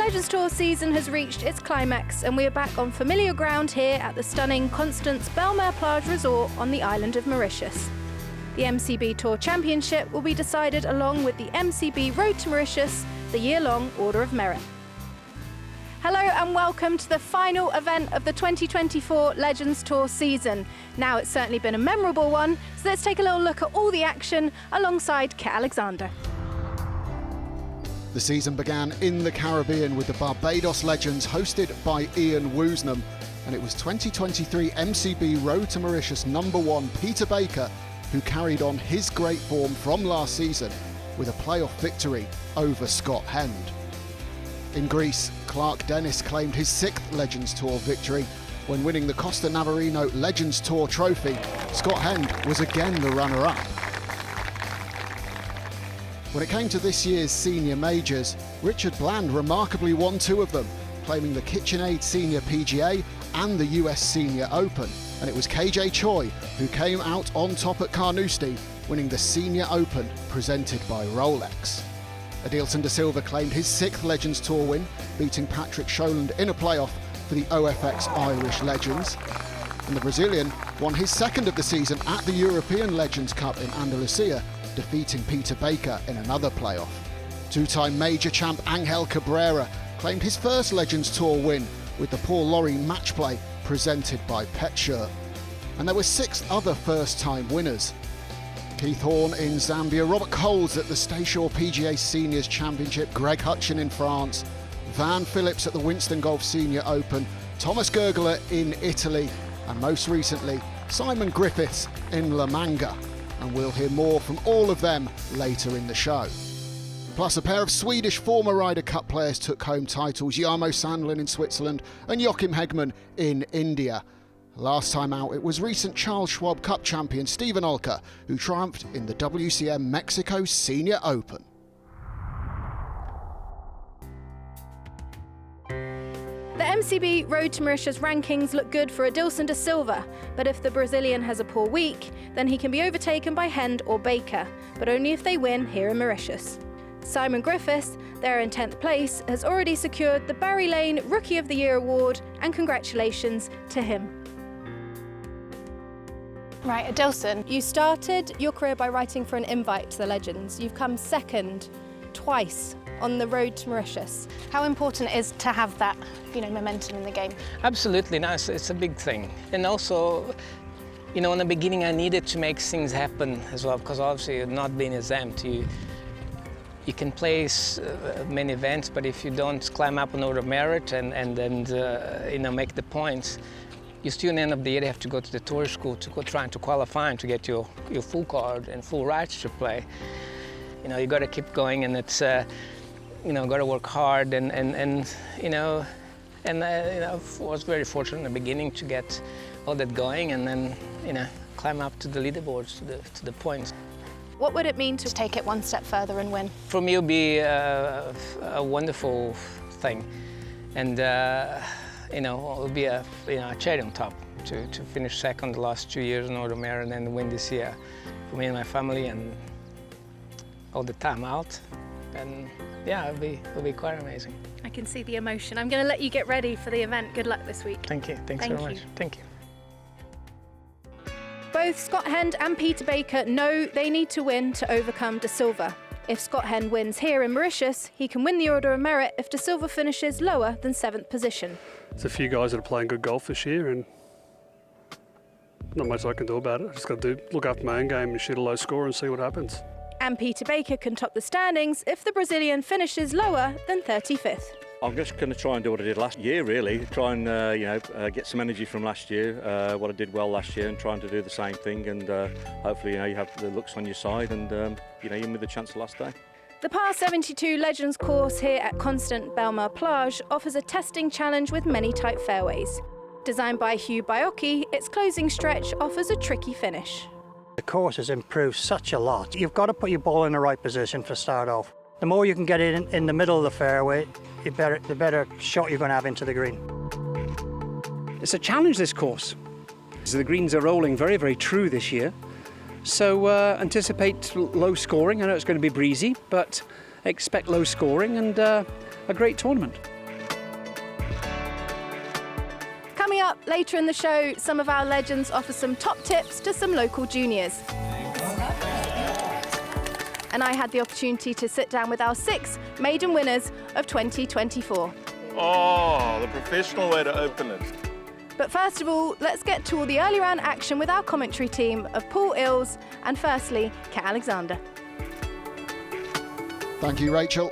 Legends Tour season has reached its climax and we are back on familiar ground here at the stunning Constance Belmer Plage Resort on the island of Mauritius. The MCB Tour Championship will be decided along with the MCB Road to Mauritius, the year-long Order of Merit. Hello and welcome to the final event of the 2024 Legends Tour season. Now it's certainly been a memorable one, so let's take a little look at all the action alongside Kit Alexander. The season began in the Caribbean with the Barbados Legends hosted by Ian Woosnam, and it was 2023 MCB Road to Mauritius #1 Peter Baker who carried on his great form from last season with a playoff victory over Scott Hend. In Greece, Clark Dennis claimed his 6th Legends Tour victory when winning the Costa Navarino Legends Tour trophy. Scott Hend was again the runner-up. When it came to this year's senior majors, Richard Bland remarkably won 2 of them, claiming the KitchenAid Senior PGA and the US Senior Open. And it was KJ Choi who came out on top at Carnoustie, winning the Senior Open presented by Rolex. Adilson da Silva claimed his 6th Legends Tour win, beating Patrick Sholand in a playoff for the OFX Irish Legends. And the Brazilian won his 2nd of the season at the European Legends Cup in Andalusia, defeating Peter Baker in another playoff. 2-time major champ Angel Cabrera claimed his 1st Legends Tour win with the Paul Lawrie match play presented by Petshirt. And there were 6 other first-time winners. Keith Horn in Zambia, Robert Coles at the Stayshore PGA Seniors Championship, Greg Hutchin in France, Van Phillips at the Winston Golf Senior Open, Thomas Gergler in Italy, and most recently, Simon Griffiths in La Manga. And we'll hear more from all of them later in the show. Plus, a pair of Swedish former Ryder Cup players took home titles, Jarmo Sandlin in Switzerland and Joachim Hegman in India. Last time out, it was recent Charles Schwab Cup champion Stephen Olker who triumphed in the WCM Mexico Senior Open. The MCB Road to Mauritius rankings look good for Adilson da Silva, but if the Brazilian has a poor week, then he can be overtaken by Hend or Baker, but only if they win here in Mauritius. Simon Griffiths, there in 10th place, has already secured the Barry Lane Rookie of the Year award, and congratulations to him. Right, Adilson, you started your career by writing for an invite to the Legends. You've come 2nd twice on the road to Mauritius. How important it is to have that, momentum in the game? Absolutely, no, it's a big thing. And also, in the beginning I needed to make things happen as well, because obviously not being exempt, you can place many events, but if you don't climb up an Order of Merit and make the points, you still, in the end of the year, have to go to the tour school to go trying to qualify and to get your full card and full rights to play. You got to keep going, and it's got to work hard, and I was very fortunate in the beginning to get all that going, and then climb up to the leaderboards, to the points. What would it mean to take it one step further and win? For me, it would be a wonderful thing, and it would be a cherry on top to finish 2nd the last 2 years in Order of Merit and then win this year for me and my family and all the time out. And yeah, it'll be quite amazing. I can see the emotion. I'm going to let you get ready for the event. Good luck this week. Thank you. Thanks very much. Thank you. Both Scott Hend and Peter Baker know they need to win to overcome da Silva. If Scott Hend wins here in Mauritius, he can win the Order of Merit if da Silva finishes lower than 7th position. There's a few guys that are playing good golf this year, and not much I can do about it. I just got to look after my own game and shoot a low score and see what happens. And Peter Baker can top the standings if the Brazilian finishes lower than 35th. I'm just going to try and do what I did last year, really. Try and get some energy from last year, what I did well last year, and trying to do the same thing. And hopefully, you have the looks on your side, and even with the chance last day. The par 72 Legends course here at Constance Belmer Plage offers a testing challenge with many tight fairways. Designed by Hugh Baiocchi, its closing stretch offers a tricky finish. The course has improved such a lot. You've got to put your ball in the right position for start off. The more you can get it in the middle of the fairway, the better shot you're going to have into the green. It's a challenge, this course. So the greens are rolling very, very true this year. So anticipate low scoring. I know it's going to be breezy, but expect low scoring and a great tournament. up, later in the show, some of our legends offer some top tips to some local juniors. And I had the opportunity to sit down with our 6 maiden winners of 2024. Oh, the professional way to open it. But first of all, let's get to all the early round action with our commentary team of Paul Ills and firstly, Kat Alexander. Thank you, Rachel.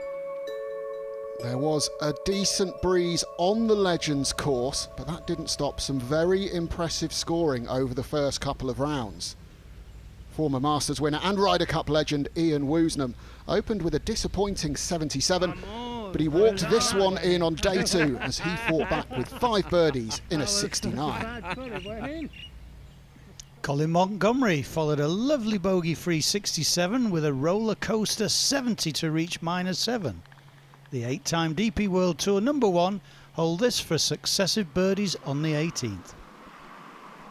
There was a decent breeze on the Legends course, but that didn't stop some very impressive scoring over the first couple of rounds. Former Masters winner and Ryder Cup legend Ian Woosnam opened with a disappointing 77, but he walked this one in on day 2 as he fought back with 5 birdies in a 69. Colin Montgomery followed a lovely bogey-free 67 with a roller coaster 70 to reach -7. The 8-time DP World Tour #1 hold this for successive birdies on the 18th.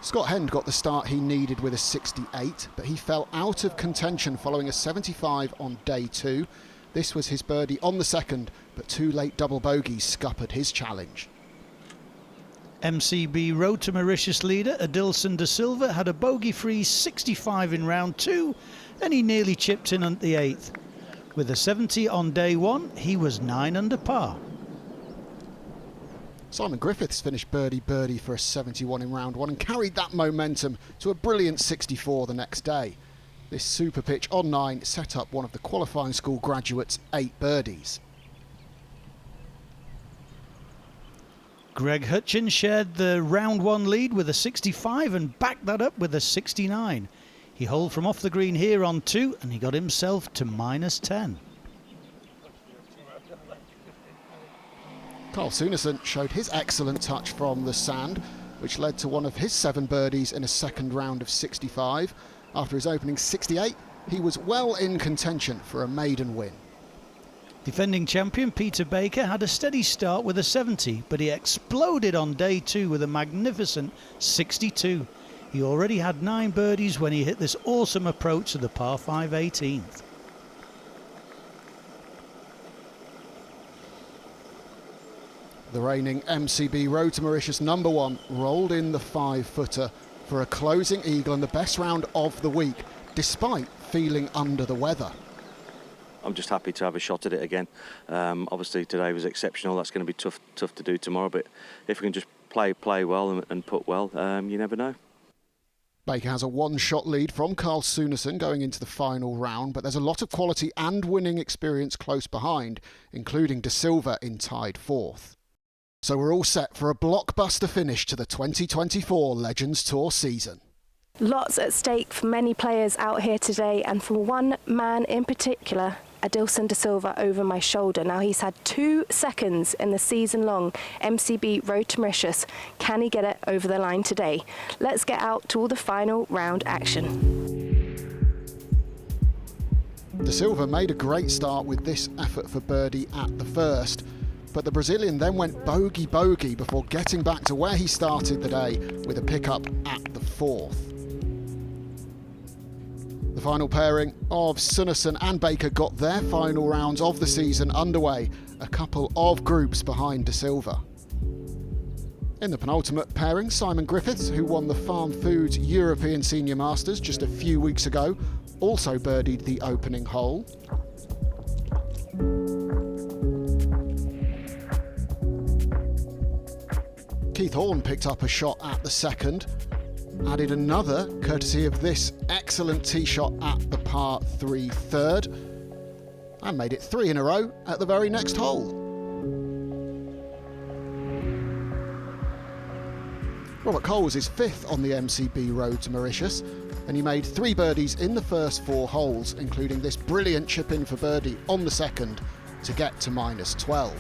Scott Hend got the start he needed with a 68, but he fell out of contention following a 75 on day 2. This was his birdie on the second, but 2 late double bogeys scuppered his challenge. MCB Road to Mauritius leader Adilson da Silva had a bogey-free 65 in round 2, and he nearly chipped in at the 8th. With a 70 on day 1, he was 9 under par. Simon Griffiths finished birdie for a 71 in round 1 and carried that momentum to a brilliant 64 the next day. This super pitch on 9 set up one of the qualifying school graduates' 8 birdies. Greg Hutchins shared the round 1 lead with a 65 and backed that up with a 69. He holed from off the green here on 2 and he got himself to -10. Carl Sunesson showed his excellent touch from the sand, which led to one of his 7 birdies in a second round of 65. After his opening 68, he was well in contention for a maiden win. Defending champion Peter Baker had a steady start with a 70, but he exploded on day 2 with a magnificent 62. He already had 9 birdies when he hit this awesome approach to the par 5 18th. The reigning MCB Road to Mauritius #1 rolled in the 5-footer for a closing eagle and the best round of the week, despite feeling under the weather. I'm just happy to have a shot at it again. Obviously today was exceptional. That's going to be tough to do tomorrow, but if we can just play well and put well, you never know. Baker has a 1-shot lead from Carl Sunesson going into the final round, but there's a lot of quality and winning experience close behind, including Da Silva in tied 4th. So we're all set for a blockbuster finish to the 2024 Legends Tour season. Lots at stake for many players out here today, and for one man in particular, Adilson da Silva over my shoulder. Now he's had 2 seconds in the season-long MCB Road to Mauritius. Can he get it over the line today? Let's get out to all the final round action. Da Silva made a great start with this effort for birdie at the first, but the Brazilian then went bogey before getting back to where he started the day with a pickup at the 4th. The final pairing of Sunesson and Baker got their final rounds of the season underway, a couple of groups behind Da Silva. In the penultimate pairing, Simon Griffiths, who won the Farm Foods European Senior Masters just a few weeks ago, also birdied the opening hole. Keith Horn picked up a shot at the second, added another courtesy of this excellent tee shot at the par 3 third, and made it 3 in a row at the very next hole. Robert Coles is 5th on the MCB Road to Mauritius, and he made 3 birdies in the first 4 holes, including this brilliant chip in for birdie on the second to get to -12.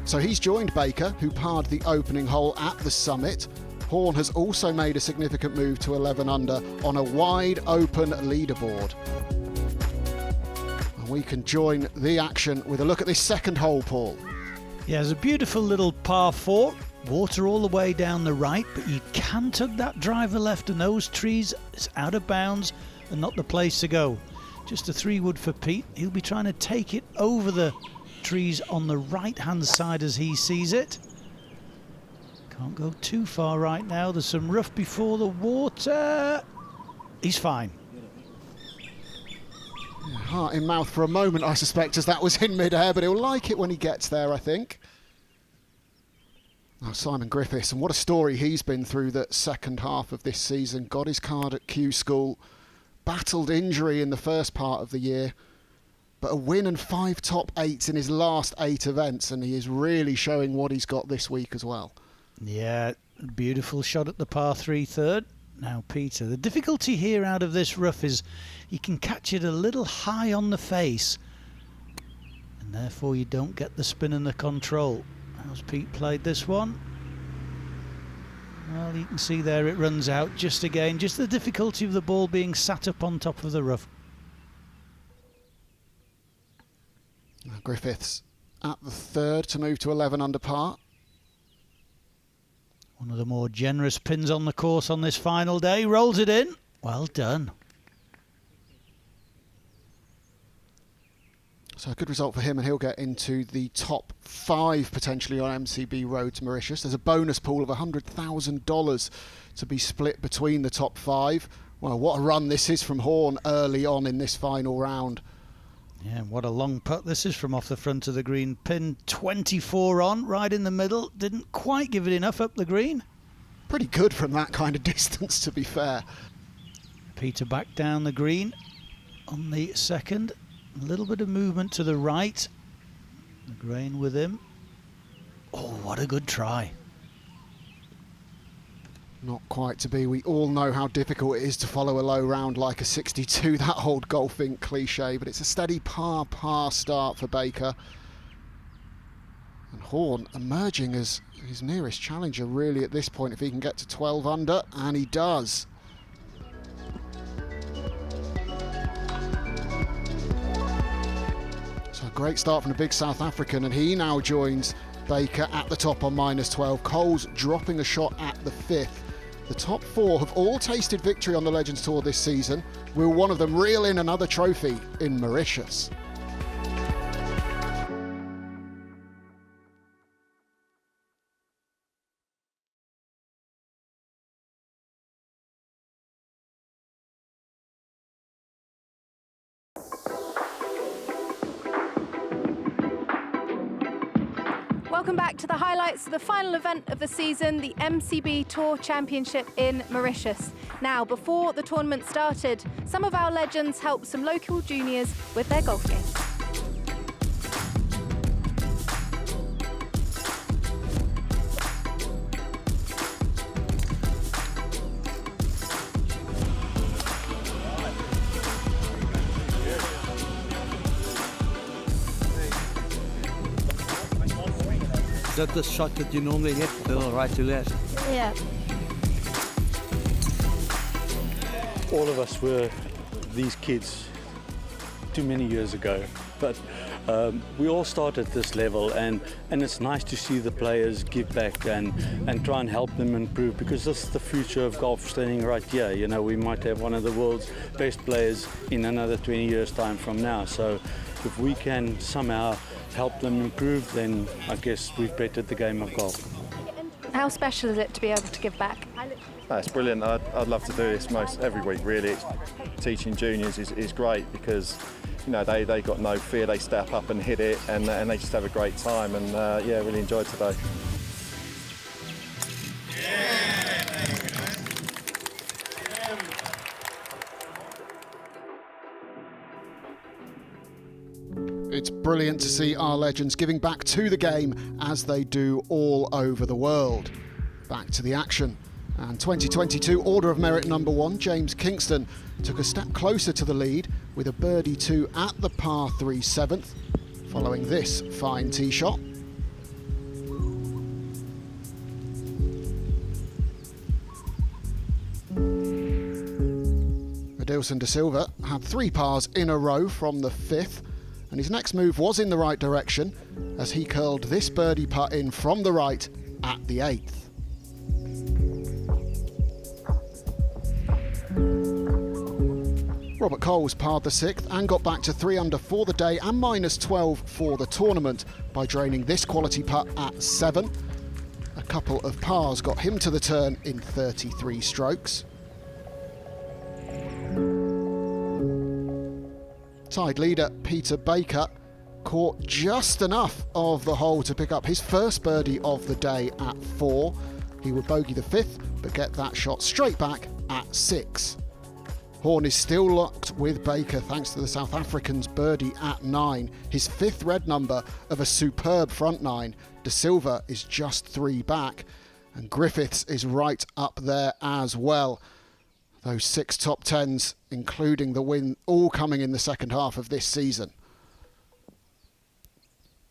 So he's joined Baker, who parred the opening hole at the summit. Horn has also made a significant move to 11 under on a wide open leaderboard. And we can join the action with a look at this second hole, Paul. Yeah, it's a beautiful little par 4, water all the way down the right, but you can tug that driver left and those trees is out of bounds and not the place to go. Just a 3-wood for Pete. He'll be trying to take it over the trees on the right hand side as he sees it. Can't go too far right now. There's some rough before the water. He's fine. Heart in mouth for a moment, I suspect, as that was in mid-air, but he'll like it when he gets there, I think. Now, Simon Griffiths, and what a story he's been through the second half of this season. Got his card at Q School, battled injury in the first part of the year, but a win and 5 top 8s in his last 8 events, and he is really showing what he's got this week as well. Yeah, beautiful shot at the par 3 third. Now, Peter, the difficulty here out of this rough is you can catch it a little high on the face, and therefore you don't get the spin and the control. How's Pete played this one? Well, you can see there it runs out just the difficulty of the ball being sat up on top of the rough. Now, Griffiths at the third to move to 11 under par. One of the more generous pins on the course on this final day. Rolls it in. Well done. So a good result for him, and he'll get into the top 5 potentially on MCB Road to Mauritius. There's a bonus pool of $100,000 to be split between the top 5. Well, what a run this is from Horn early on in this final round. Yeah, what a long putt this is from off the front of the green. Pin 24 on, right in the middle. Didn't quite give it enough up the green. Pretty good from that kind of distance, to be fair. Peter back down the green on the second. A little bit of movement to the right. The grain with him. Oh, what a good try. Not quite to be. We all know how difficult it is to follow a low round like a 62, that old golfing cliche, but it's a steady par start for Baker. And Horn emerging as his nearest challenger really at this point if he can get to 12 under, and he does. So a great start from the big South African, and he now joins Baker at the top on -12. Coles dropping a shot at the 5th. The top 4 have all tasted victory on the Legends Tour this season. Will one of them reel in another trophy in Mauritius? Welcome back to the highlights of the final event of the season, the MCB Tour Championship in Mauritius. Now, before the tournament started, some of our legends helped some local juniors with their golf games. Is that the shot that you normally hit? Right to left? Yeah. All of us were these kids too many years ago, but we all start at this level, and it's nice to see the players give back and try and help them improve, because this is the future of golf standing right here. You know, we might have one of the world's best players in another 20 years time from now, so if we can somehow help them improve, then I guess we've bettered the game of golf. How special is it to be able to give back? It's brilliant. I'd love to do this most every week, really. Teaching juniors is great because, you know, they got no fear. They step up and hit it, and they just have a great time. And yeah, really enjoyed today. It's brilliant to see our legends giving back to the game as they do all over the world. Back to the action. And 2022 Order of Merit #1, James Kingston, took a step closer to the lead with a birdie 2 at the par 3 7th, following this fine tee shot. Adilson da Silva had 3 pars in a row from the 5th, and his next move was in the right direction as he curled this birdie putt in from the right at the 8th. Robert Coles parred the 6th and got back to 3 under for the day and -12 for the tournament by draining this quality putt at 7. A couple of pars got him to the turn in 33 strokes. Tied leader Peter Baker caught just enough of the hole to pick up his first birdie of the day at 4. He would bogey the 5th, but get that shot straight back at 6. Horn is still locked with Baker thanks to the South African's birdie at 9, his 5th red number of a superb front 9. Da Silva is just 3 back, and Griffiths is right up there as well. Those 6 top 10s, including the win, all coming in the second half of this season.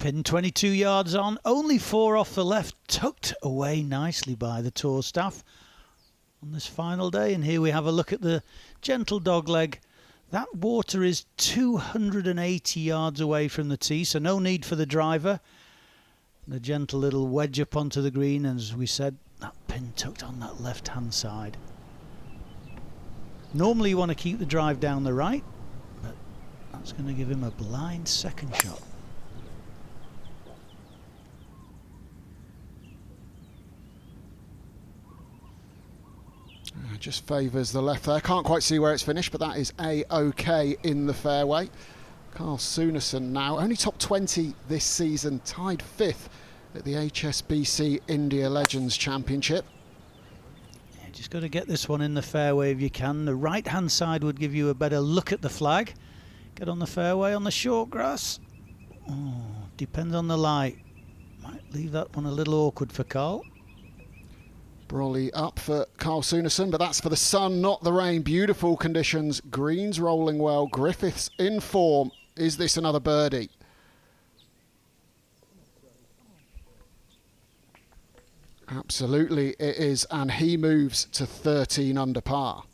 Pin 22 yards on, only 4 off the left, tucked away nicely by the tour staff on this final day. And here we have a look at the gentle dogleg. That water is 280 yards away from the tee, so no need for the driver. The gentle little wedge up onto the green, and as we said, that pin tucked on that left-hand side. Normally you want to keep the drive down the right, but that's going to give him a blind second shot. Just favours the left there. Can't quite see where it's finished, but that is A-OK in the fairway. Carl Sunesson now, only top 20 this season, tied 5th at the HSBC India Legends Championship. Yeah, just got to get this one in the fairway if you can. The right-hand side would give you a better look at the flag. Get on the fairway on the short grass. Oh, depends on the light. Might leave that one a little awkward for Carl. Brolly up for Carl Sunesson, but that's for the sun, not the rain. Beautiful conditions, greens rolling well, Griffiths in form. Is this another birdie? Absolutely it is, and he moves to 13 under par.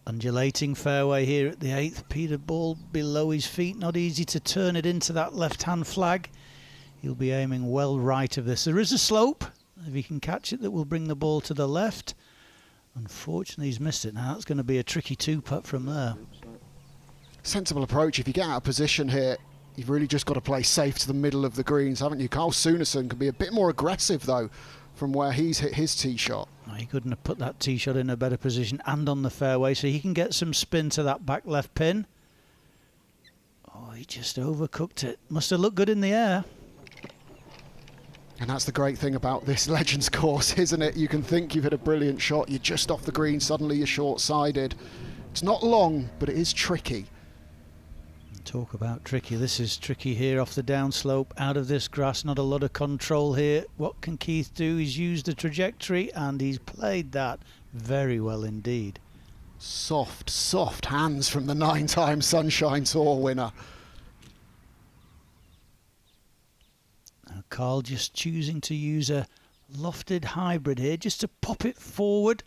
Undulating fairway here at the 8th. Peter ball below his feet, not easy to turn it into that left-hand flag. He'll be aiming well right of this. There is a slope, if he can catch it, that will bring the ball to the left. Unfortunately, he's missed it. Now that's going to be a tricky 2-putt from there. Sensible approach. If you get out of position here, you've really just got to play safe to the middle of the greens, haven't you? Carl Sunesson can be a bit more aggressive, though, from where he's hit his tee shot. Oh, he couldn't have put that tee shot in a better position and on the fairway, so he can get some spin to that back left pin. Oh, he just overcooked it. Must have looked good in the air. And that's the great thing about this Legends course, isn't it? You can think you've hit a brilliant shot, you're just off the green, suddenly you're short-sided. It's not long, but it is tricky. Talk about tricky. This is tricky here off the downslope, out of this grass, not a lot of control here. What can Keith do? He's used the trajectory and he's played that very well indeed. Soft, soft hands from the 9-time Sunshine Tour winner. Now Carl just choosing to use a lofted hybrid here just to pop it forward,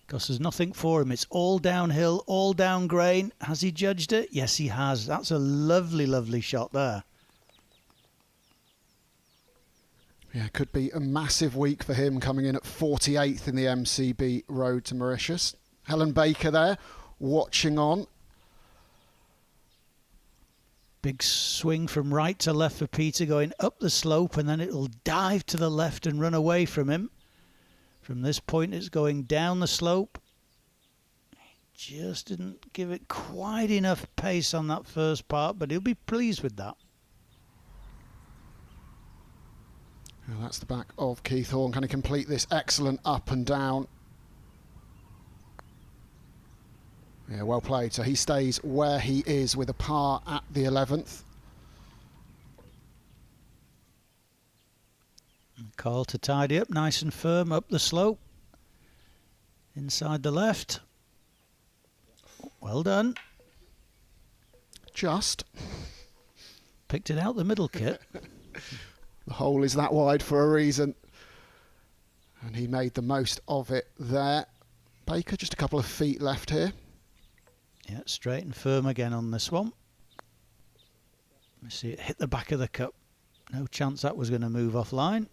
because there's nothing for him. It's all downhill, all down grain. Has he judged it? Yes, he has. That's a lovely, lovely shot there. Yeah, could be a massive week for him, coming in at 48th in the MCB Road to Mauritius. Helen Baker there, watching on. Big swing from right to left for Peter, going up the slope, and then it'll dive to the left and run away from him. From this point, it's going down the slope. He just didn't give it quite enough pace on that first part, but he'll be pleased with that. Well, that's the back of Keith Horn. Can he complete this excellent up and down? Yeah, well played. So he stays where he is with a par at the 11th. Carl to tidy up, nice and firm up the slope. Inside the left. Well done. Just. Picked it out the middle, Kit. The hole is that wide for a reason. And he made the most of it there. Baker, just a couple of feet left here. Yeah, straight and firm again on this one. See it hit the back of the cup. No chance that was going to move offline.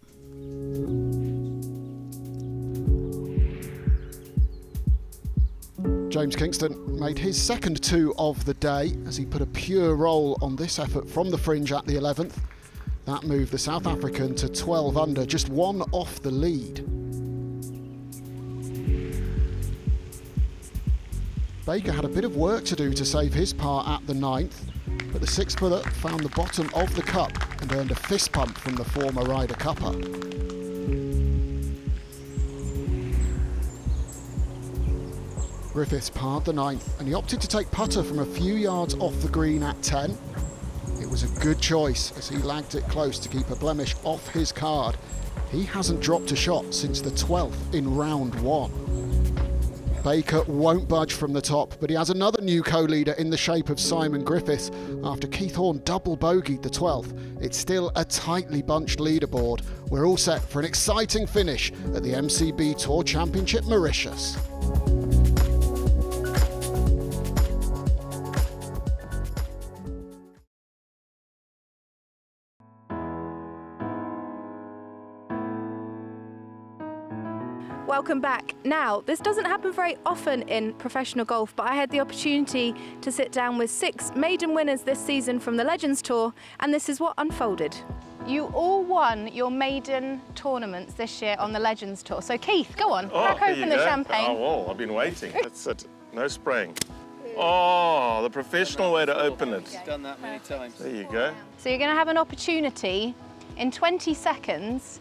James Kingston made his second 2 of the day as he put a pure roll on this effort from the fringe at the 11th. That moved the South African to 12 under, just one off the lead. Baker had a bit of work to do to save his par at the 9th, but the 6-footer found the bottom of the cup and earned a fist pump from the former Ryder Cupper. Griffiths parred the 9th and he opted to take putter from a few yards off the green at 10. It was a good choice as he lagged it close to keep a blemish off his card. He hasn't dropped a shot since the 12th in round 1. Baker won't budge from the top, but he has another new co-leader in the shape of Simon Griffiths. After Keith Horn double bogeyed the 12th, it's still a tightly bunched leaderboard. We're all set for an exciting finish at the MCB Tour Championship Mauritius. Welcome back. Now, this doesn't happen very often in professional golf, but I had the opportunity to sit down with 6 maiden winners this season from the Legends Tour, and this is what unfolded. You all won your maiden tournaments this year on the Legends Tour. So Keith, go on, crack open the champagne. Oh, well, I've been waiting. That's it. No spraying. Oh, the professional way to open it. I've done that many times. There you go. So you're going to have an opportunity in 20 seconds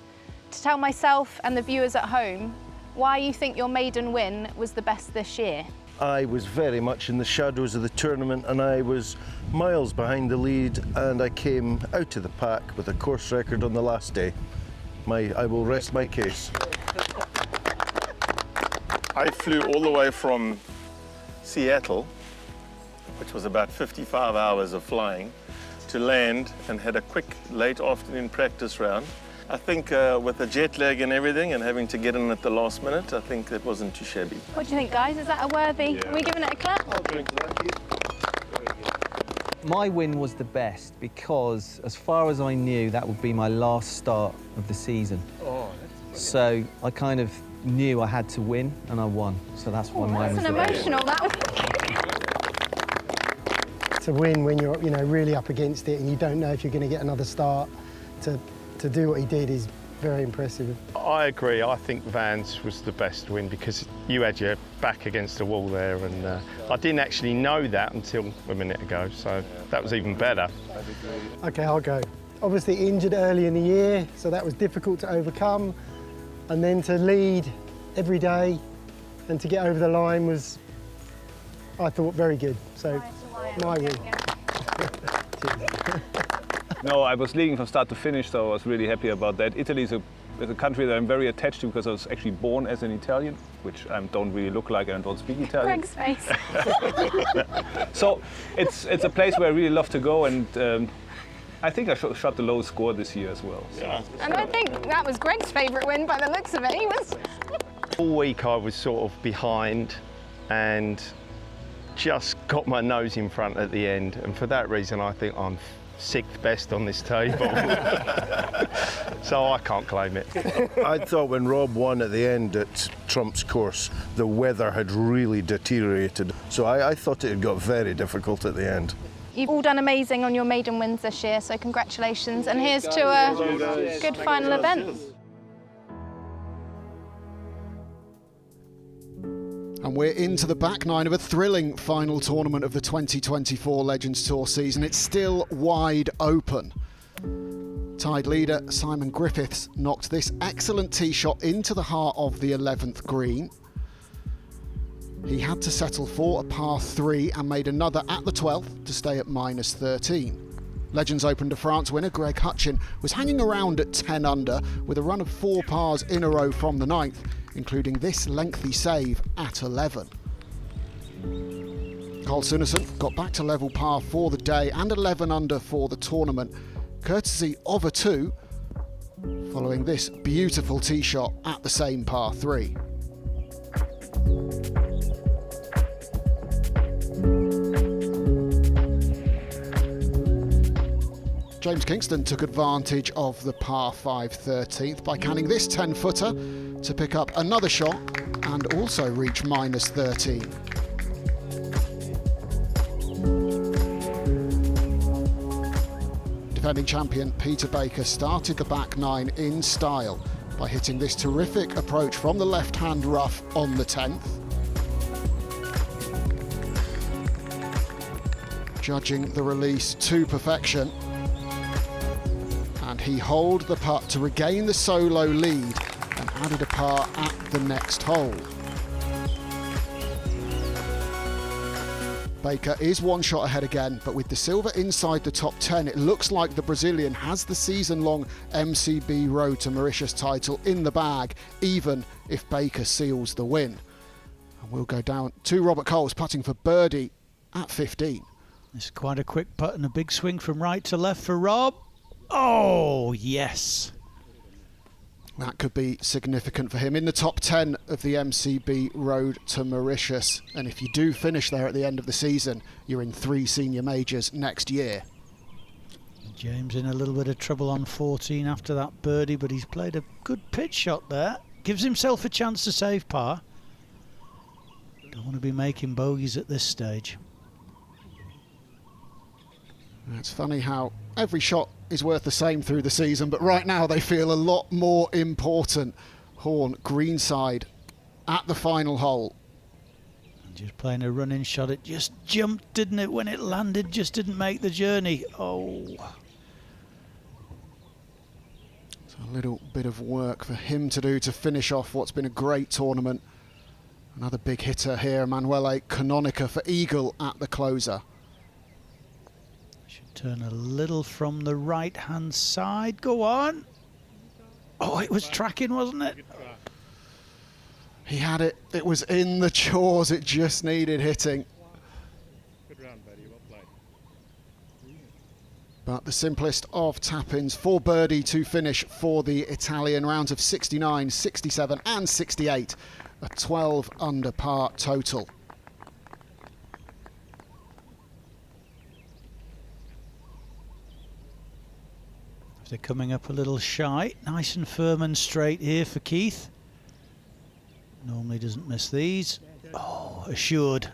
to tell myself and the viewers at home why you think your maiden win was the best this year. I was very much in the shadows of the tournament and I was miles behind the lead and I came out of the pack with a course record on the last day. I will rest my case. I flew all the way from Seattle, which was about 55 hours of flying, to land and had a quick late afternoon practice round. I think with the jet lag and everything and having to get in at the last minute, I think that wasn't too shabby. What do you think, guys? Is that a worthy? Are we giving it a clap? I'll drink to that. My win was the best because, as far as I knew, that would be my last start of the season. Oh, so I kind of knew I had to win, and I won. So that's why mine was the best. That's an emotional, that one. To win when you're, really up against it and you don't know if you're going to get another start, to do what he did is very impressive. I agree. I think Van's was the best win because you had your back against the wall there, and I didn't actually know that until a minute ago, so that was even better. OK, I'll go. Obviously injured early in the year, so that was difficult to overcome, and then to lead every day and to get over the line was, I thought, very good. So, my win. No, I was leading from start to finish, so I was really happy about that. Italy is a country that I'm very attached to because I was actually born as an Italian, which I don't really look like and I don't speak Italian. Greg's face. So it's a place where I really love to go, and I think I shot the lowest score this year as well. So. Yeah. And I think that was Greg's favourite win by the looks of it. He was... All week I was sort of behind and just got my nose in front at the end, and for that reason I think I'm 6th best on this table. So I can't claim it. I thought when Rob won at the end at Trump's course, the weather had really deteriorated. So I thought it had got very difficult at the end. You've all done amazing on your maiden wins this year, so congratulations. And here's to a good final event. And we're into the back nine of a thrilling final tournament of the 2024 Legends Tour season. It's still wide open. Tied leader Simon Griffiths knocked this excellent tee shot into the heart of the 11th green. He had to settle for a par 3 and made another at the 12th to stay at -13. Legends Open de France winner Greg Hutchin was hanging around at 10 under with a run of 4 pars in a row from the 9th, including this lengthy save at 11. Carl Sunesson got back to level par for the day and 11 under for the tournament, courtesy of a 2, following this beautiful tee shot at the same par 3. James Kingston took advantage of the par 5 13th by canning this 10-footer to pick up another shot and also reach -13. defending champion Peter Baker started the back nine in style by hitting this terrific approach from the left-hand rough on the 10th. Judging the release to perfection. And he holed the putt to regain the solo lead and added a par at the next hole. Baker is one shot ahead again, but with Da Silva inside the top 10, it looks like the Brazilian has the season-long MCB Road to Mauritius title in the bag, even if Baker seals the win. And we'll go down to Robert Coles putting for birdie at 15. It's quite a quick putt and a big swing from right to left for Rob. Oh, yes. That could be significant for him in the top 10 of the MCB Road to Mauritius. And if you do finish there at the end of the season, you're in 3 senior majors next year. James in a little bit of trouble on 14 after that birdie, but he's played a good pitch shot there. Gives himself a chance to save par. Don't want to be making bogeys at this stage. It's funny how every shot is worth the same through the season, but right now they feel a lot more important. Horn, greenside, at the final hole. Just playing a running shot. It just jumped, didn't it? When it landed, just didn't make the journey. Oh. It's a little bit of work for him to do to finish off what's been a great tournament. Another big hitter here, Emanuele Canonica for eagle at the closer. Turn a little from the right-hand side. Go on. Oh, it was tracking, wasn't it? He had it. It was in the jaws. It just needed hitting. Good round, buddy. Well played. But the simplest of tap-ins for birdie to finish for the Italian. Rounds of 69, 67 and 68. A 12 under par total. They're coming up a little shy. Nice and firm and straight here for Keith. Normally doesn't miss these. Oh, assured.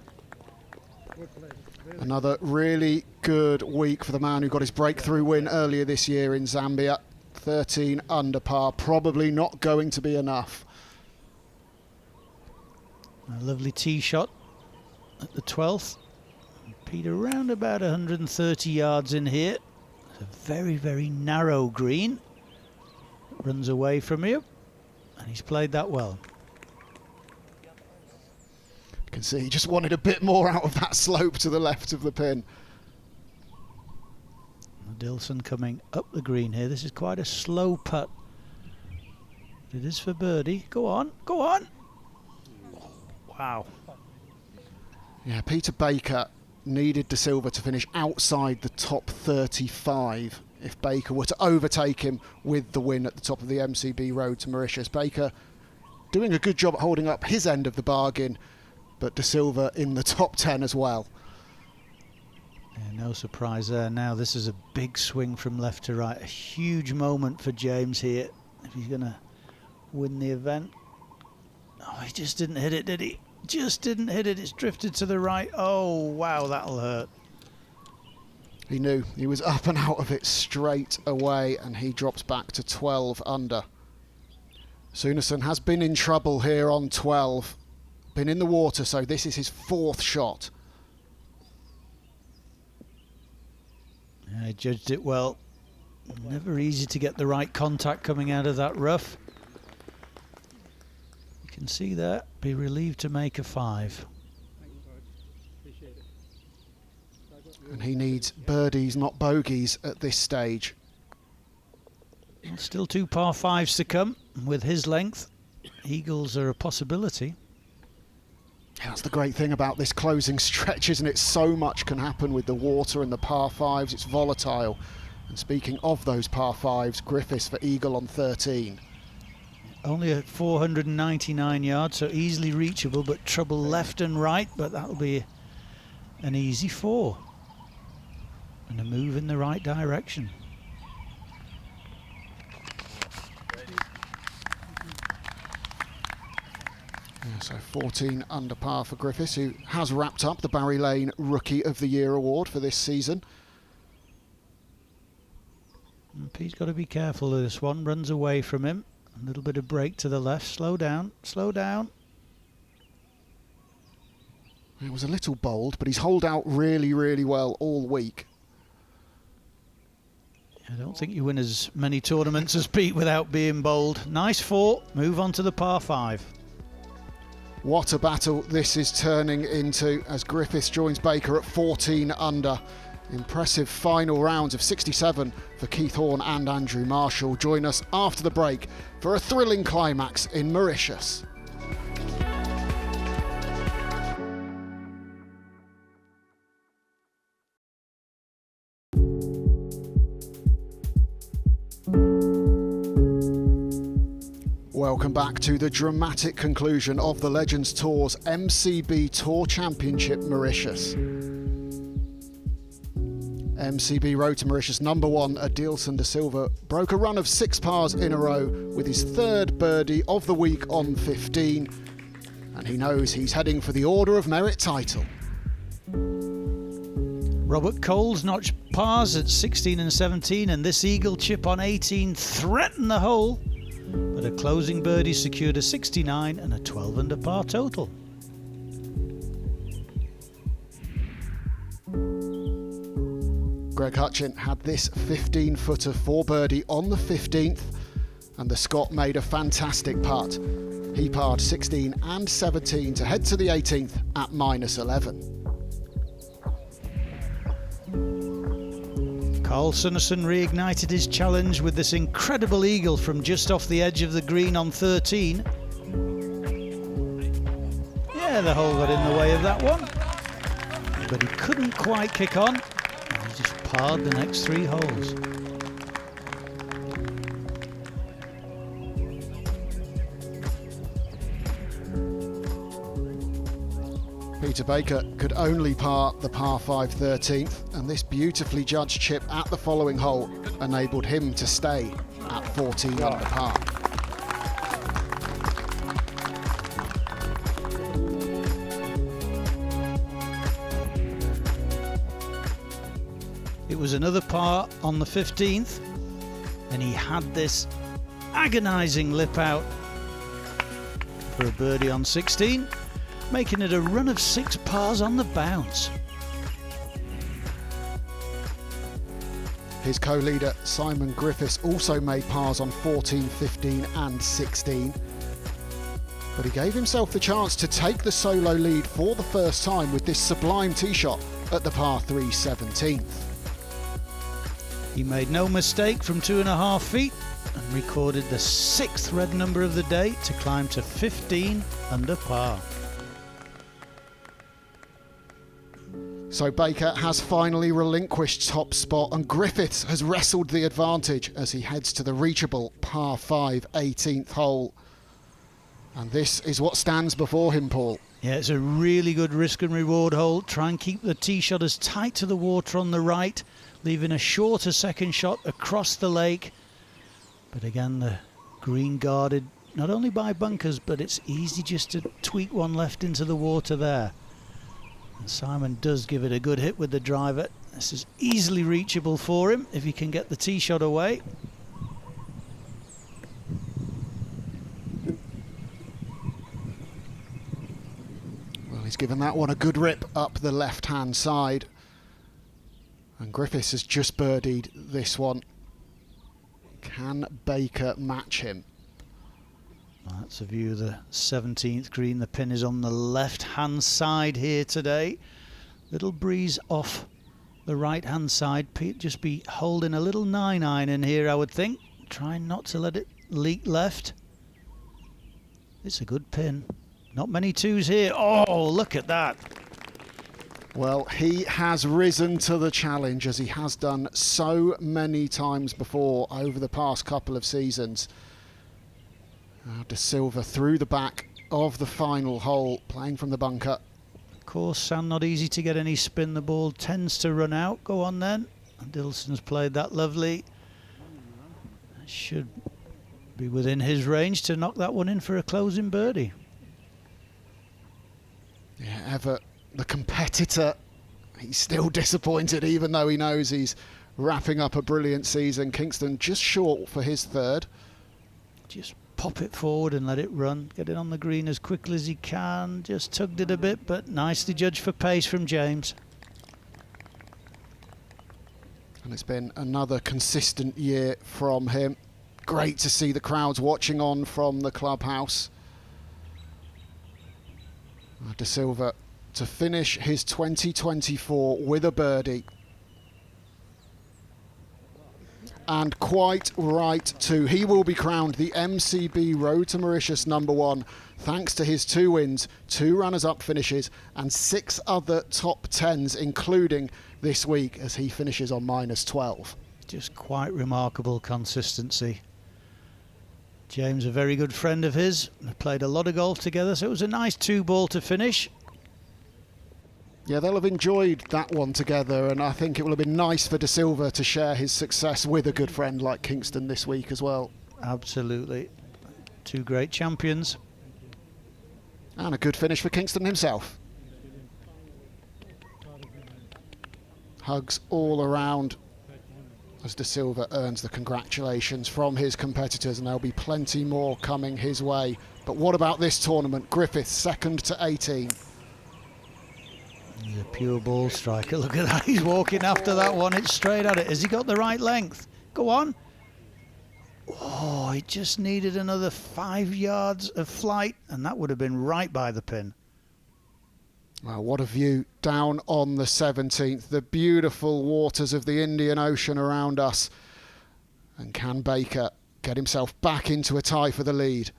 Another really good week for the man who got his breakthrough win earlier this year in Zambia. 13 under par, probably not going to be enough. A lovely tee shot at the 12th. Peter around about 130 yards in here. A very, very narrow green. Runs away from you, and he's played that well. You can see he just wanted a bit more out of that slope to the left of the pin. Adilson coming up the green here. This is quite a slow putt. It is for birdie. Go on, go on. Wow. Yeah, Peter Baker needed Da Silva to finish outside the top 35 if Baker were to overtake him with the win at the top of the MCB Road to Mauritius. Baker doing a good job at holding up his end of the bargain, but Da Silva in the top 10 as well. Yeah, no surprise there. Now this is a big swing from left to right. A huge moment for James here if he's going to win the event. Oh, he just didn't hit it, did he? Just didn't hit it. It's drifted to the right. Oh, wow, that'll hurt. He knew he was up and out of it straight away, and he drops back to 12 under. Sunesson has been in trouble here on 12. Been in the water, so this is his 4th shot. Yeah, he judged it well. Never easy to get the right contact coming out of that rough. You can see that. Be relieved to make a 5. And he needs birdies, not bogeys, at this stage. Still 2 par 5s to come. With his length, eagles are a possibility. Yeah, that's the great thing about this closing stretch, isn't it? So much can happen with the water and the par 5s. It's volatile. And speaking of those par 5s, Griffiths for eagle on 13. Only at 499 yards, so easily reachable, but trouble left and right, but that'll be an easy 4. And a move in the right direction. Yeah, so 14 under par for Griffiths, who has wrapped up the Barry Lane Rookie of the Year award for this season. And Pete's got to be careful of this one. Runs away from him. A little bit of break to the left. Slow down. Slow down. It was a little bold, but he's holed out really, really well all week. I don't think you win as many tournaments as Pete without being bold. Nice 4. Move on to the par 5. What a battle this is turning into as Griffiths joins Baker at 14 under. Impressive final rounds of 67 for Keith Horn and Andrew Marshall. Join us after the break for a thrilling climax in Mauritius. Welcome back to the dramatic conclusion of the Legends Tour's MCB Tour Championship Mauritius. MCB Road to Mauritius number 1 Adilson da Silva broke a run of 6 pars in a row with his 3rd birdie of the week on 15, and he knows he's heading for the Order of Merit title. Robert Coles notched pars at 16 and 17, and this eagle chip on 18 threatened the hole, but a closing birdie secured a 69 and a 12 under par total. Greg Hutchin had this 15-footer for birdie on the 15th, and the Scot made a fantastic putt. He parred 16 and 17 to head to the 18th at -11. Carl Sunderson reignited his challenge with this incredible eagle from just off the edge of the green on 13. Yeah, the hole got in the way of that one, but he couldn't quite kick on. He just parred the next 3 holes. Peter Baker could only par the par 5 13th, and this beautifully judged chip at the following hole enabled him to stay at 14 under par. It was another par on the 15th, and he had this agonising lip out for a birdie on 16, making it a run of 6 pars on the bounce. His co-leader Simon Griffiths also made pars on 14, 15 and 16, but he gave himself the chance to take the solo lead for the first time with this sublime tee shot at the par 3 17th. He made no mistake from 2.5 feet and recorded the 6th red number of the day to climb to 15 under par. So Baker has finally relinquished top spot, and Griffiths has wrestled the advantage as he heads to the reachable par 5 18th hole. And this is what stands before him, Paul. Yeah, it's a really good risk and reward hole. Try and keep the tee shot as tight to the water on the right, leaving a shorter second shot across the lake. But again, the green guarded not only by bunkers, but it's easy just to tweak one left into the water there. And Simon does give it a good hit with the driver. This is easily reachable for him if he can get the tee shot away. Well, he's given that one a good rip up the left-hand side. And Griffiths has just birdied this one. Can Baker match him? That's a view of the 17th green. The pin is on the left-hand side here today. Little breeze off the right-hand side. Pete just be holding a little 9-iron in here, I would think. Trying not to let it leak left. It's a good pin. Not many 2s here. Oh, look at that. Well, he has risen to the challenge, as he has done so many times before over the past couple of seasons. Da Silva through the back of the final hole, playing from the bunker. Of course, sand not easy to get any spin. The ball tends to run out. Go on then. Adilson's played that lovely. Should be within his range to knock that one in for a closing birdie. Yeah, ever the competitor, he's still disappointed, even though he knows he's wrapping up a brilliant season. Kingston just short for his third. Just pop it forward and let it run. Get it on the green as quickly as he can. Just tugged it a bit, but nicely judged for pace from James. And it's been another consistent year from him. Great to see the crowds watching on from the clubhouse. Da Silva to finish his 2024 with a birdie. And quite right too. He will be crowned the MCB Road to Mauritius #1 thanks to his 2 wins, 2 runners-up finishes and 6 other top 10s, including this week as he finishes on -12. Just quite remarkable consistency. James, a very good friend of his. They played a lot of golf together, so it was a nice 2-ball to finish. Yeah, they'll have enjoyed that one together, and I think it will have been nice for Da Silva to share his success with a good friend like Kingston this week as well. Absolutely. 2 great champions. And a good finish for Kingston himself. Hugs all around as Da Silva earns the congratulations from his competitors, and there'll be plenty more coming his way. But what about this tournament? Griffith, 2nd to 18. He's a pure ball striker. Look at that. He's walking after that one. It's straight at it. Has he got the right length? Go on. Oh, he just needed another 5 yards of flight, and that would have been right by the pin. Wow, what a view down on the 17th. The beautiful waters of the Indian Ocean around us. And can Baker get himself back into a tie for the lead?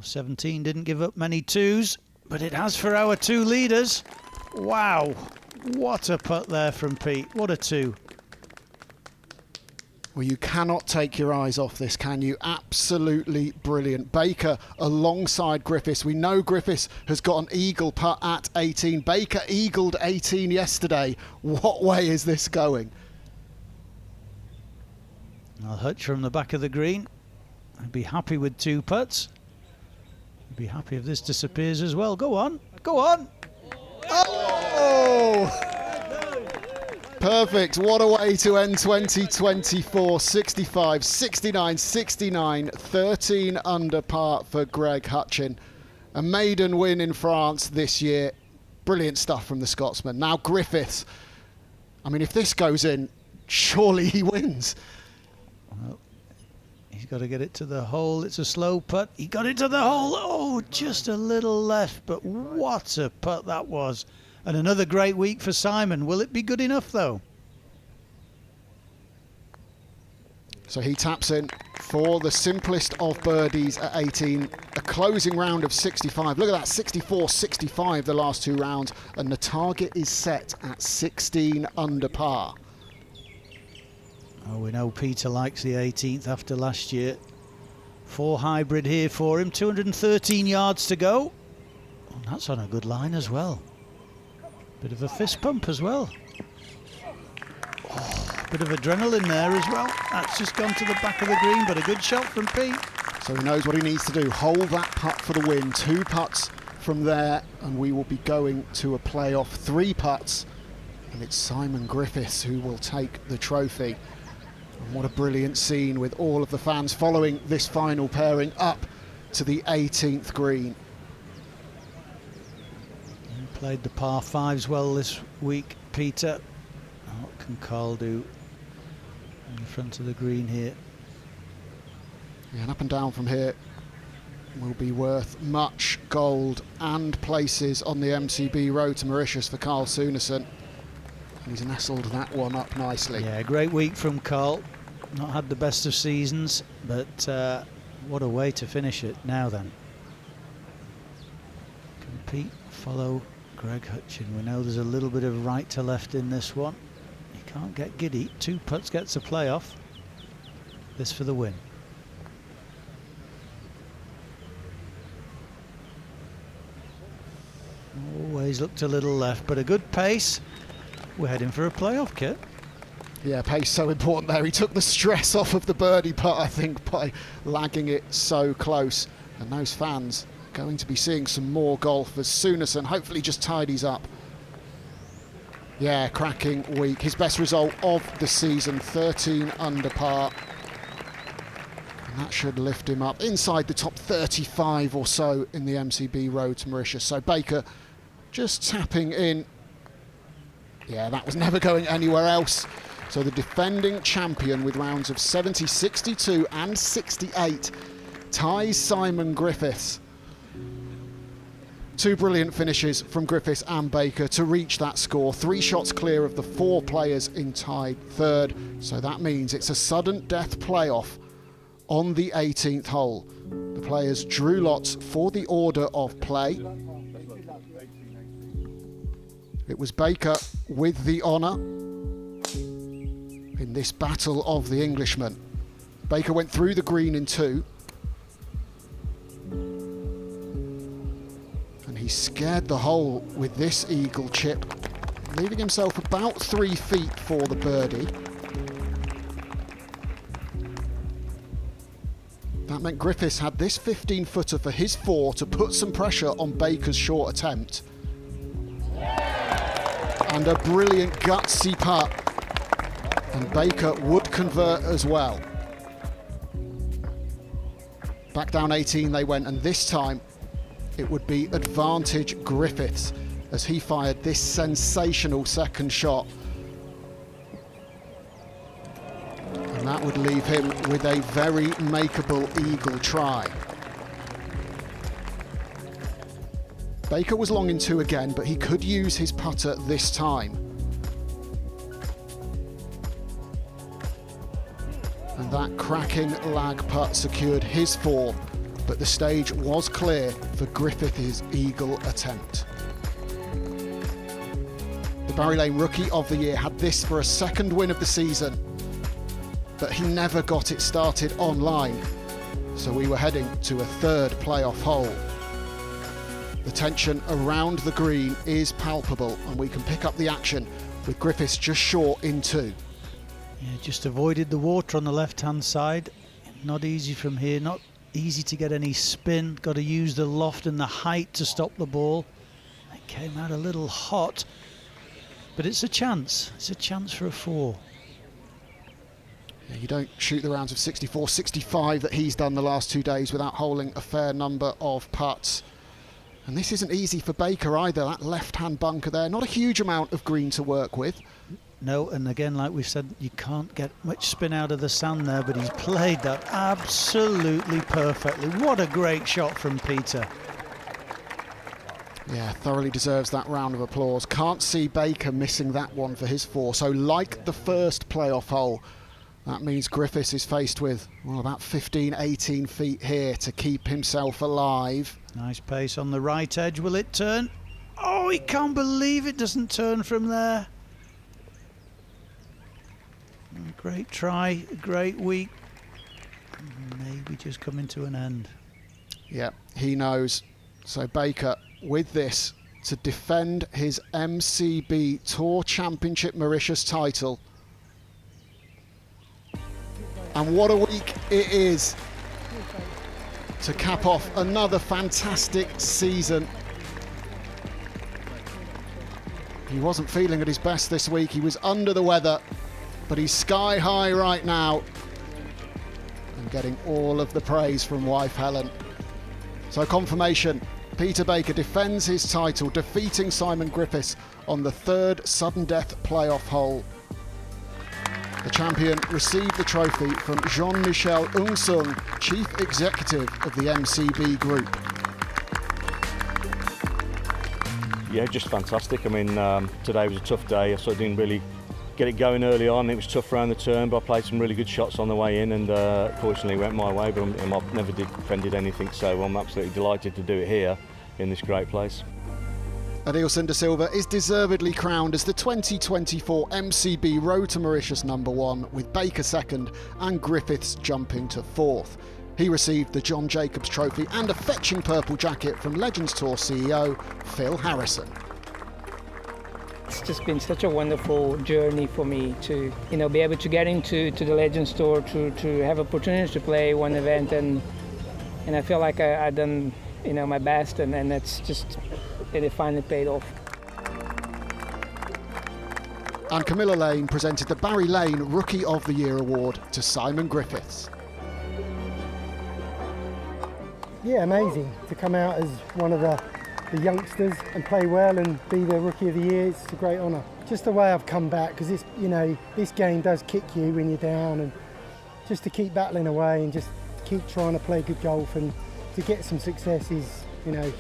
17 didn't give up many 2s, but it has for our 2 leaders. Wow, what a putt there from Pete. What a 2. Well, you cannot take your eyes off this, can you? Absolutely brilliant. Baker alongside Griffiths. We know Griffiths has got an eagle putt at 18. Baker eagled 18 yesterday. What way is this going? Well, Hutch from the back of the green. I'd be happy with 2 putts. I'd be happy if this disappears as well. Go on, go on. Oh! Perfect. What a way to end 2024. 65, 69, 69, 13 under par for Greg Hutchin. A maiden win in France this year. Brilliant stuff from the Scotsman. Now Griffiths. I mean, if this goes in, surely he wins. Well, he's got to get it to the hole. It's a slow putt. He got it to the hole. Oh, just a little left, but what a putt that was. And another great week for Simon. Will it be good enough, though? So he taps in for the simplest of birdies at 18. A closing round of 65. Look at that, 64, 65 the last 2 rounds. And the target is set at 16 under par. Oh, we know Peter likes the 18th after last year. 4 hybrid here for him. 213 yards to go. And that's on a good line as well. Bit of a fist pump as well. Oh, bit of adrenaline there as well. That's just gone to the back of the green, but a good shot from Pete. So he knows what he needs to do. Hold that putt for the win. 2 putts from there, and we will be going to a playoff. 3 putts, and it's Simon Griffiths who will take the trophy. And what a brilliant scene with all of the fans following this final pairing up to the 18th green. Played the par 5s well this week, Peter. What can Carl do in the front of the green here? Yeah, and up and down from here will be worth much gold and places on the MCB Road to Mauritius for Carl Sunesson. And he's nestled that one up nicely. Yeah, great week from Carl. Not had the best of seasons, but what a way to finish it. Now then, can Pete follow Greg Hutchin? We know there's a little bit of right to left in this one. He can't get giddy. 2 putts gets a playoff. This for the win. Always looked a little left, but a good pace. We're heading for a playoff, Kit. Yeah, pace so important there. He took the stress off of the birdie putt, I think, by lagging it so close. And those fans going to be seeing some more golf as Sunesson hopefully just tidies up. Yeah, cracking week. His best result of the season, 13 under par. And that should lift him up inside the top 35 or so in the MCB Road to Mauritius. So Baker just tapping in. Yeah, that was never going anywhere else. So the defending champion with rounds of 70, 62 and 68 ties Simon Griffiths. Two brilliant finishes from Griffiths and Baker to reach that score. 3 shots clear of the 4 players in tied third. So that means it's a sudden death playoff on the 18th hole. The players drew lots for the order of play. It was Baker with the honour in this battle of the Englishmen. Baker went through the green in 2. And he scared the hole with this eagle chip, leaving himself about 3 feet for the birdie. That meant Griffiths had this 15-footer for his 4 to put some pressure on Baker's short attempt. And a brilliant gutsy putt. And Baker would convert as well. Back down 18 they went, and this time it would be advantage Griffiths as he fired this sensational second shot. And that would leave him with a very makeable eagle try. Baker was long in 2 again, but he could use his putter this time. And that cracking lag putt secured his 4, but the stage was clear for Griffiths' eagle attempt. The Barry Lane Rookie of the Year had this for a 2nd win of the season, but he never got it started online, so we were heading to a 3rd playoff hole. The tension around the green is palpable, and we can pick up the action with Griffiths just short in 2. Yeah, just avoided the water on the left-hand side. Not easy from here, not easy to get any spin. Got to use the loft and the height to stop the ball. It came out a little hot, but it's a chance. It's a chance for a 4. Yeah, you don't shoot the rounds of 64, 65 that he's done the last 2 days without holing a fair number of putts. And this isn't easy for Baker either, that left-hand bunker there. Not a huge amount of green to work with. No, and again, like we've said, you can't get much spin out of the sand there, but he's played that absolutely perfectly. What a great shot from Peter. Yeah, thoroughly deserves that round of applause. Can't see Baker missing that one for his 4. So like the first playoff hole, that means Griffiths is faced with, well, about 15, 18 feet here to keep himself alive. Nice pace on the right edge. Will it turn? Oh, he can't believe it doesn't turn from there. Great try, great week. Maybe just coming to an end. Yeah, he knows. So Baker with this to defend his MCB Tour Championship Mauritius title. And what a week it is to cap off another fantastic season. He wasn't feeling at his best this week. He was under the weather, but he's sky high right now and getting all of the praise from wife Helen. So confirmation, Peter Baker defends his title, defeating Simon Griffiths on the 3rd sudden death playoff hole. The champion received the trophy from Jean-Michel Ungsung, Chief Executive of the MCB Group. Yeah, just fantastic. I mean, today was a tough day. I sort of didn't really get it going early on. It was tough around the turn, but I played some really good shots on the way in, and fortunately went my way, but I never defended anything, so I'm absolutely delighted to do it here in this great place. Adilson da Silva is deservedly crowned as the 2024 MCB Road to Mauritius #1, with Baker 2nd and Griffiths jumping to 4th. He received the John Jacobs Trophy and a fetching purple jacket from Legends Tour CEO Phil Harrison. It's just been such a wonderful journey for me to, be able to get into the Legends Tour, to have opportunity to play one event, and I feel like I've done, my best, and it's just, it finally paid off. And Camilla Lane presented the Barry Lane Rookie of the Year award to Simon Griffiths. Yeah, amazing to come out as one of the youngsters and play well and be the Rookie of the Year. It's a great honour. Just the way I've come back, because this, you know, this game does kick you when you're down, and just to keep battling away and just keep trying to play good golf and to get some success is, you know,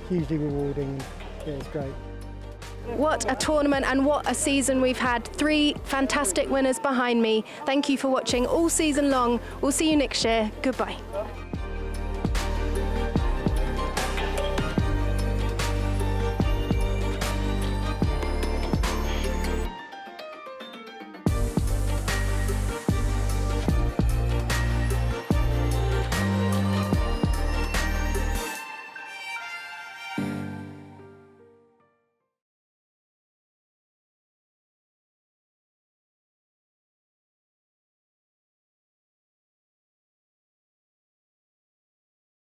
hugely rewarding. Yeah, it's great. What a tournament and what a season we've had. 3 fantastic winners behind me. Thank you for watching all season long. We'll see you next year. Goodbye.